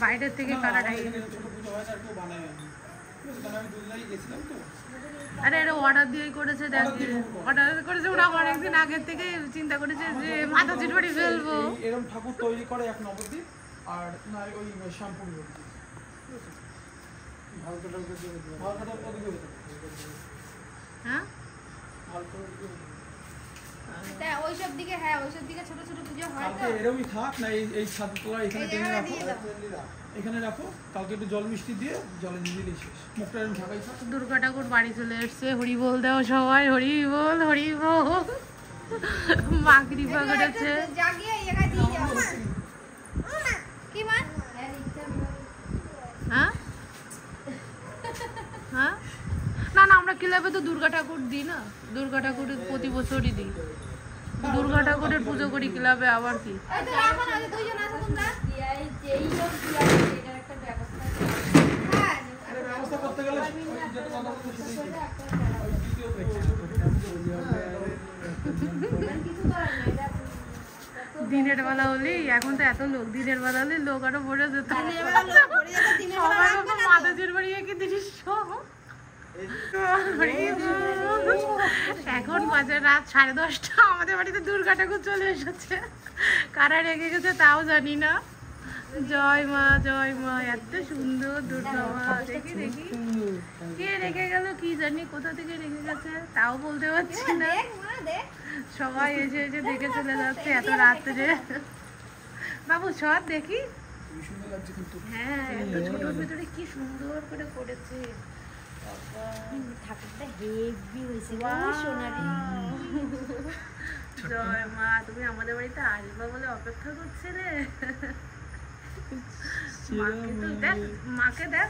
বাইরের থেকে কালারটা আরে এটা অর্ডার দিয়েই করেছে, দেখ অর্ডার করেছে ওরা অনেকদিন আগের থেকে চিন্তা করেছে যে মাথা চিটবাড়ি ফেলবো। এরকম ঠাকুর তৈরি করে এক নবদ্বীপ আর ওই শ্যামপুর হ্যাঁ ওইসব দিকে, হ্যাঁ ওইসব দিকে ছোট ছোট পুজো হয় তো এরকমই থাক না, এই ছাদের তলায় এখানে টেনে রাখো, এখানে রাখো, কালকে একটু জল মিষ্টি দিয়ে জলে দিলেই শেষ। মুখটা এরকম ঢাকাই থাক। দুর্গা ঠাকুর বাড়ি চলে এসছে, হরি বল দাও সবাই, হরি বল হরি বল। মা কৃপা করেছে। হ্যাঁ হ্যাঁ না না, আমরা ক্লাবে তো দুর্গা ঠাকুর দিই না, দুর্গা ঠাকুর প্রতি বছরই দিই, দুর্গা ঠাকুরের পুজো করি ক্লাবে। আবার কি দিনের বেলা হলেই, এখন তো এত লোক, দিনের বেলা হলে লোক আরো ভরে যেত। মাথা চিরবাড়ি কি দৃশ্য। এখন বাজে রাত 10:30, আমাদের বাড়িতে দুর্গা ঠাকুর চলে এসেছে। কারা রেখে গেছে তাও জানি না। জয় মা জয় মা, এত সুন্দর দুর্গা মা। দেখি দেখি কে রেখে গেল কি জানি, কোথা থেকে রেখে গেছে তাও বলতে পারছি না। সবাই এসে এসে দেখে চলে যাচ্ছে এত রাত্রে। বাবু সব দেখি। হ্যাঁ এত ছোটোর ভিতরে কি সুন্দর করে করেছে। ঠাকুরটা হেভি হয়েছে, জয় মা, তুমি আমাদের বাড়িতে আসবা বলে অপেক্ষা করছিলে। মাকে দেখ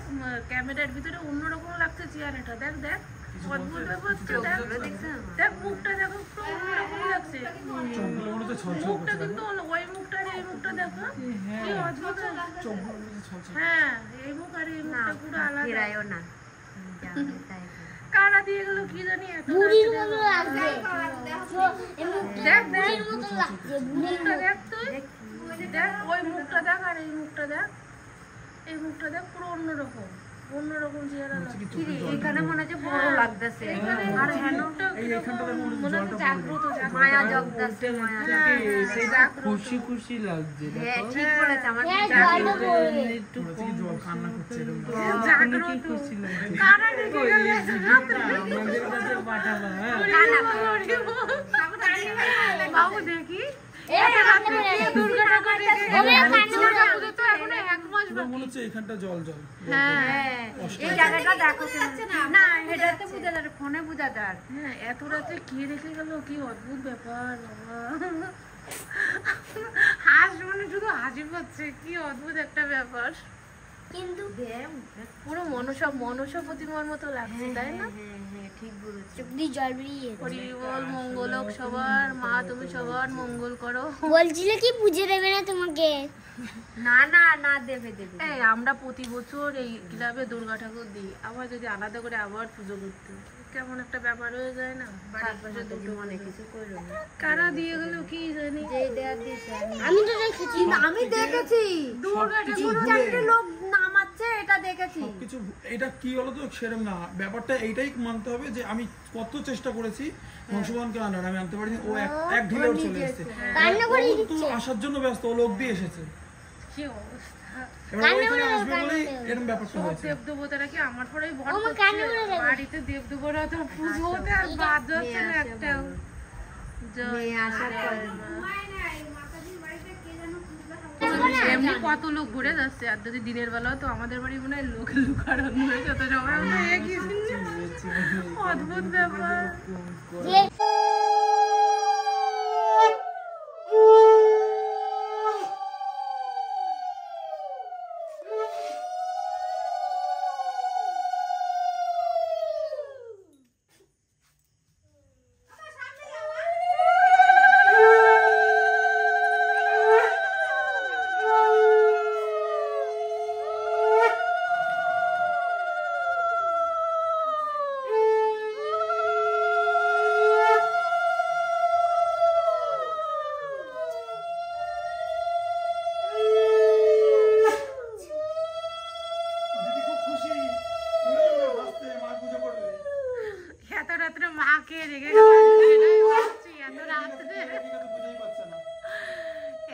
ক্যামেরার ভিতরে অন্যরকম লাগছে চেয়ারটা, দেখ দেখ অদ্ভুত ব্যাপার। দেখ মুখটা দেখো অন্যরকম লাগছে, মুখটা কিন্তু ওই মুখটা আর এই মুখটা দেখো কি অদ্ভুত। হ্যাঁ এই মুখ আর এই মুখটা পুরো আলাদা। কারা দিয়ে গেল কি জানি, দেখ দেখ মুখটা দেখ, তুই দেখ ওই মুখটা দেখ আর এই মুখটা দেখ, এই মুখটা দেখ পুরো অন্যরকম অন্যরকম চেহারা লাগছে। এখানে মনে হচ্ছে বড় লাগতেছে, আর হ্যানোটা মনে হচ্ছে জাগ্রত মায়া জগদাচ্ছে, মায়া খুশি খুশি লাগছে। হ্যাঁ ঠিক বলেছ, আমার জাগ্রত একটু জল কান্না করছে, জাগ্রত খুশি লাগছে। কারা রেখে গেল আমাদের কাছে পাঠাবা। বাবু দেখি দুর্গা ঠাকুর মনে হচ্ছে এখানটা জল জল। হ্যাঁ এই জায়গাটা দেখো না, এটাতে বোঝা যায়, ফোনে বোঝা যায়। হ্যাঁ এত রাতে কে রেখে গেল, কি অদ্ভুত ব্যাপার বাবা। হাস মানে শুধু হাসি পাচ্ছে, কি অদ্ভুত একটা ব্যাপার। কিন্তু পুরো মনসা প্রতিমার মতো লাগছে, তাই না? ঠিক বলেছো, জল বেরিয়ে হরি বল, মঙ্গল হোক সবার। মা তুমি সবার মঙ্গল করো। বলছিলে কি পুজো দেবে না তোমাকে? না না না, দেবে দেবে। এই আমরা প্রতি বছর এই ক্লাবে দুর্গা ঠাকুর দিই, আবার যদি আলাদা করে আবার পুজো করতে কেমন একটা ব্যাপার হয়ে যায় না। বাড়ির পাশে দুটো মানে কিছু করলো না, কারা দিয়ে গেল কি জানি। আমি তো দেখেছি, আমি দেখেছি দুর্গা ঠাকুর 4টে লোক নামাচ্ছে, এটা দেখেছি। সবকিছু এটা কি হলো তো সেরকম না, ব্যাপারটা এইটাই মানতে হবে যে আমি কত চেষ্টা করেছি বংশবানকে আনার, আমি আনতে পারিনি। ও এক ঢিলে চলে এসেছে, তো আসার জন্য ব্যস্ত, ও লোক দিয়ে এসেছে। কি অবস্থা, আসবে বলেই এরকম ব্যাপারটা হয়েছে। দেবদেবতারা কি আমার পরেই ভর করছে? বাড়িতে দেবদেবতারা তো পুজো হতে আর বাদ যাচ্ছে না একটাও। এমনি কত লোক ঘুরে যাচ্ছে, আর যদি দিনের বেলা তো আমাদের বাড়ি মনে হয় লোক লুকানো হয়ে যেত সবাই। অদ্ভুত ব্যাপার। মাকে রেখে গেল এটাই ভাবছি এত রাত্রে বুঝেই পাচ্ছে না।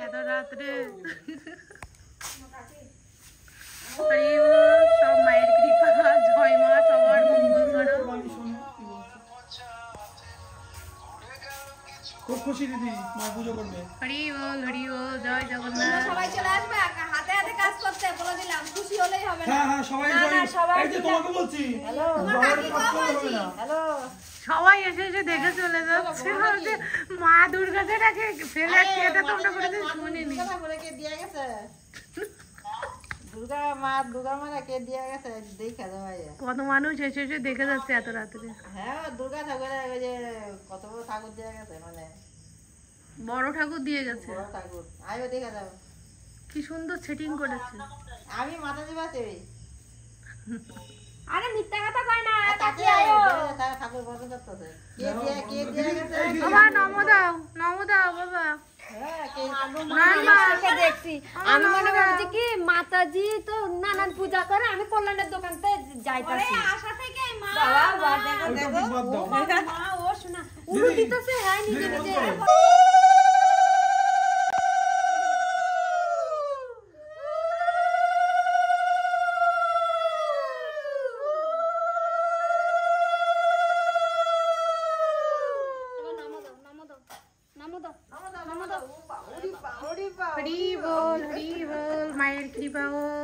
এত রাত্রে হরি বল, সব মায়ের কৃপা, জয় মা, সবার মঙ্গল করো। বাণী শোনো, কি বলছে। খুব খুশি দিদি, মা পুজো করবে। হরি বল, জয় জগন্নাথ। সবাই চলে আসবে হাতে হাতে কাজ করতে বলে দিলাম, খুশি হলেই হবে না। হ্যাঁ হ্যাঁ সবাই এই যে তোমাকে বলছি জয়ের কাজ করলে হবে না। সবাই এসে এসে দেখে চলে যাচ্ছে বলছে, মা দুর্গাকে নাকি ফেলে খেতে তোমরা করে শুনিনি। দুর্গা মারা কে দিয়ে গেছে দেখা যাবে। কত মানুষ এসে এসে দেখে যাচ্ছে এত রাত্রে। হ্যাঁ দুর্গা ঠাকুরের ওই যে কত বড় ঠাকুর দিয়ে গেছে, মানে বড় ঠাকুর দিয়ে গেছে, বড় ঠাকুর আইও দেখা যাবে। কি সুন্দর সেটিং করেছে। আমি মাথা দিবা চাই আরে মিথ্যা কথা কয় না, তাকে তাকে আয়ো। ঠাকুর বন্ধ করতেছে কে দিয়ে গেছে। বাবা নমো দাও বাবা। হ্যাঁ কে আমি দেখছি, আমি মনে করছি কি মাতাজি তো নানান পূজা করে, আমি কল্যাণের দোকানতে যাইতাছি। আশা থেকে মা বাবা দেখো ওইটা দেখো বাদ দাও। মা ও শোনা উলু দিতেছে। হ্যাঁ নিজে নিজে হরি বল, মায়ের কৃপা হোক।